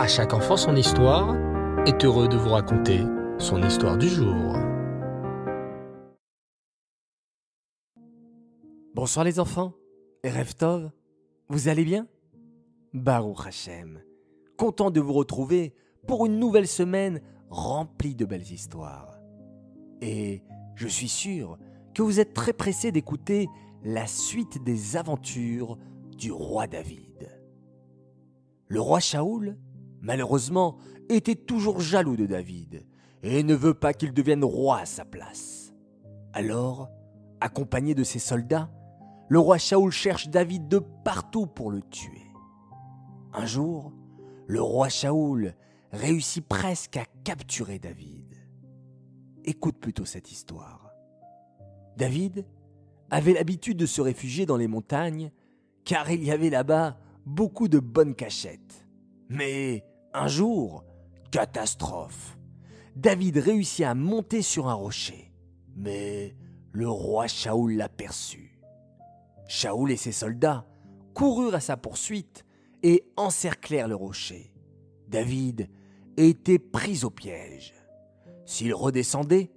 À chaque enfant son histoire est heureux de vous raconter son histoire du jour. Bonsoir les enfants, Erev Tov, vous allez bien? Baruch Hashem, content de vous retrouver pour une nouvelle semaine remplie de belles histoires. Et je suis sûr que vous êtes très pressés d'écouter la suite des aventures du roi David. Le roi Shaoul, malheureusement, était toujours jaloux de David et ne veut pas qu'il devienne roi à sa place. Alors, accompagné de ses soldats, le roi Shaoul cherche David de partout pour le tuer. Un jour, le roi Shaoul réussit presque à capturer David. Écoute plutôt cette histoire. David avait l'habitude de se réfugier dans les montagnes car il y avait là-bas beaucoup de bonnes cachettes. Mais un jour, catastrophe. David réussit à monter sur un rocher. Mais le roi Shaoul l'aperçut. Shaoul et ses soldats coururent à sa poursuite et encerclèrent le rocher. David était pris au piège. S'il redescendait,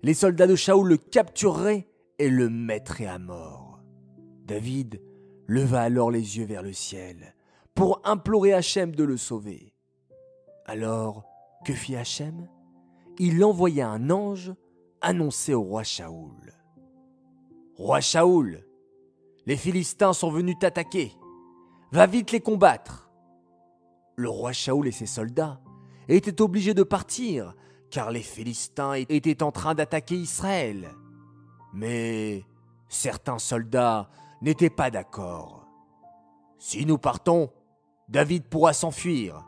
les soldats de Shaoul le captureraient et le mettraient à mort. David leva alors les yeux vers le ciel pour implorer Hachem de le sauver. Alors, que fit Hachem? Il envoya un ange annoncer au roi Shaoul. « Roi Shaoul, les Philistins sont venus t'attaquer. Va vite les combattre. » Le roi Shaoul et ses soldats étaient obligés de partir car les Philistins étaient en train d'attaquer Israël. Mais certains soldats n'étaient pas d'accord. « Si nous partons, David pourra s'enfuir.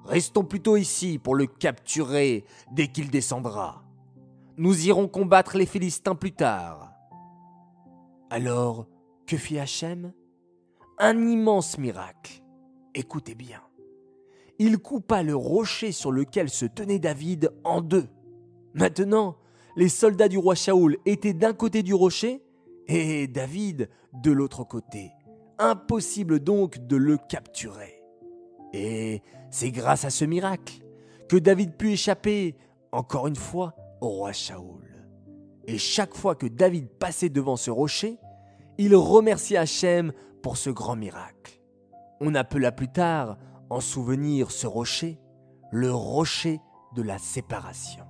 Restons plutôt ici pour le capturer dès qu'il descendra. Nous irons combattre les Philistins plus tard. » Alors, que fit Hachem? Un immense miracle. Écoutez bien. Il coupa le rocher sur lequel se tenait David en deux. Maintenant, les soldats du roi Shaoul étaient d'un côté du rocher et David de l'autre côté. Impossible donc de le capturer. Et c'est grâce à ce miracle que David put échapper, encore une fois, au roi Shaoul. Et chaque fois que David passait devant ce rocher, il remerciait Hachem pour ce grand miracle. On appela plus tard, en souvenir, ce rocher, le rocher de la séparation.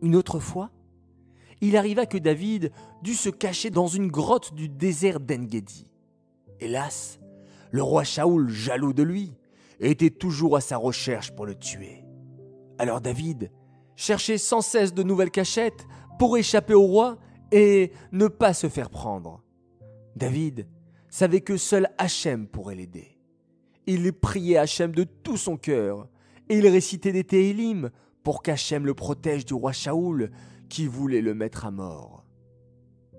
Une autre fois, il arriva que David dut se cacher dans une grotte du désert d'En-Gedi. Hélas, le roi Shaoul, jaloux de lui, était toujours à sa recherche pour le tuer. Alors David cherchait sans cesse de nouvelles cachettes pour échapper au roi et ne pas se faire prendre. David savait que seul Hachem pourrait l'aider. Il priait Hachem de tout son cœur et il récitait des Téhilim pour qu'Hachem le protège du roi Shaoul qui voulait le mettre à mort.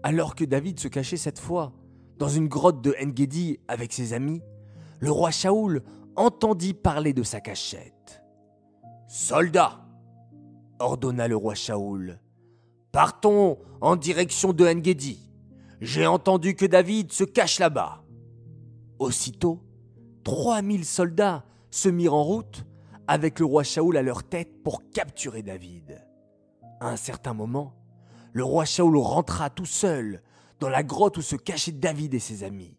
Alors que David se cachait cette fois dans une grotte de En-Gedi avec ses amis, le roi Shaoul entendit parler de sa cachette. « Soldats !» ordonna le roi Shaoul. « Partons en direction de En-Gedi. J'ai entendu que David se cache là-bas. » Aussitôt, 3000 soldats se mirent en route avec le roi Shaoul à leur tête pour capturer David. À un certain moment, le roi Shaoul rentra tout seul dans la grotte où se cachaient David et ses amis.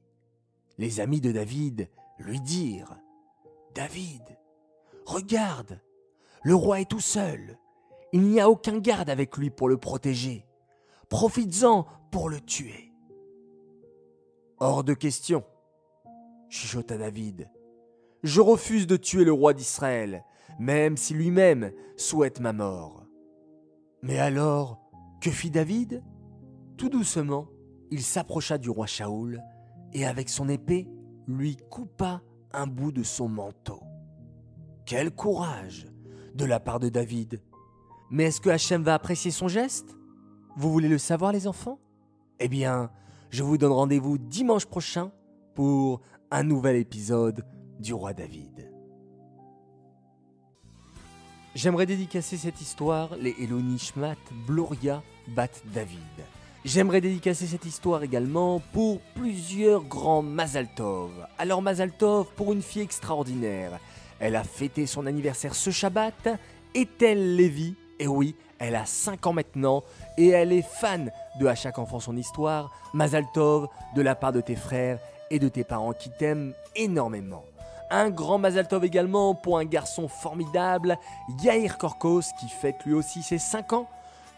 Les amis de David lui dirent « David, regarde, le roi est tout seul. Il n'y a aucun garde avec lui pour le protéger. Profites-en pour le tuer. » « Hors de question, » chuchota David. « Je refuse de tuer le roi d'Israël, même si lui-même souhaite ma mort. » Mais alors, que fit David? Tout doucement, il s'approcha du roi Shaoul et avec son épée, lui coupa un bout de son manteau. Quel courage de la part de David! Mais est-ce que Hachem va apprécier son geste? Vous voulez le savoir, les enfants? Eh bien, je vous donne rendez-vous dimanche prochain pour un nouvel épisode du roi David. J'aimerais dédicacer cette histoire, les Eloni Nishmat Gloria Bat David. J'aimerais dédicacer cette histoire également pour plusieurs grands Mazal Tov. Alors Mazal Tov pour une fille extraordinaire. Elle a fêté son anniversaire ce Shabbat. Ethel Lévy, et oui, elle a 5 ans maintenant et elle est fan de À chaque enfant son histoire. Mazal Tov de la part de tes frères et de tes parents qui t'aiment énormément. Un grand Mazal Tov également pour un garçon formidable, Yair Korkos, qui fête lui aussi ses 5 ans.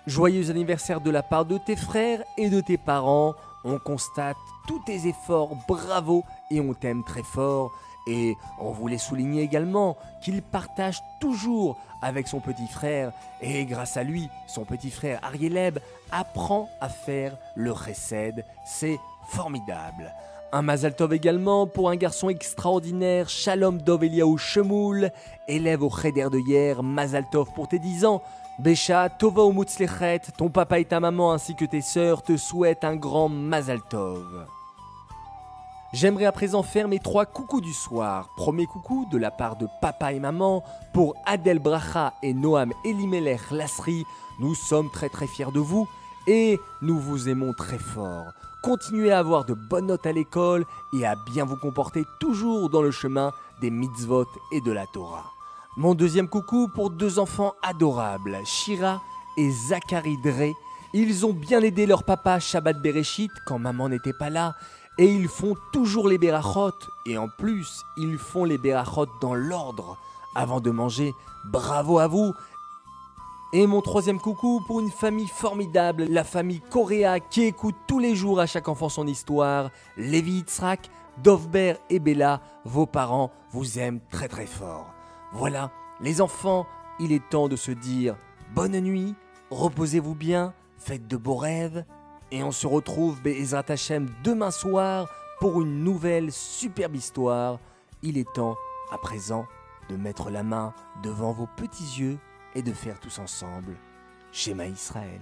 Joyeux anniversaire de la part de tes frères et de tes parents. On constate tous tes efforts, bravo, et on t'aime très fort. Et on voulait souligner également qu'il partage toujours avec son petit frère. Et grâce à lui, son petit frère Arieleb apprend à faire le chesed. C'est formidable. Un Mazal Tov également pour un garçon extraordinaire, Shalom Dov Eliaou Shemoul, élève au Cheder de hier. Mazal Tov pour tes 10 ans. Bécha, Tova ou Mutzlechet, ton papa et ta maman ainsi que tes sœurs te souhaitent un grand Mazal Tov. J'aimerais à présent faire mes 3 coucous du soir. Premier coucou de la part de papa et maman pour Adel Bracha et Noam Elimelech Lasri. Nous sommes très fiers de vous et nous vous aimons très fort. Continuez à avoir de bonnes notes à l'école et à bien vous comporter toujours dans le chemin des mitzvot et de la Torah. Mon deuxième coucou pour 2 enfants adorables, Shira et Zachary Dre. Ils ont bien aidé leur papa Shabbat Bereshit quand maman n'était pas là. Et ils font toujours les berachot, et en plus, ils font les berachot dans l'ordre, avant de manger. Bravo à vous! Et mon troisième coucou pour une famille formidable, la famille Correa, qui écoute tous les jours À chaque enfant son histoire. Lévi Yitzhak, Dovber et Bella, vos parents vous aiment très fort. Voilà, les enfants, il est temps de se dire bonne nuit, reposez-vous bien, faites de beaux rêves. Et on se retrouve Be'ezrat Hashem demain soir pour une nouvelle superbe histoire. Il est temps à présent de mettre la main devant vos petits yeux et de faire tous ensemble Shema Israël.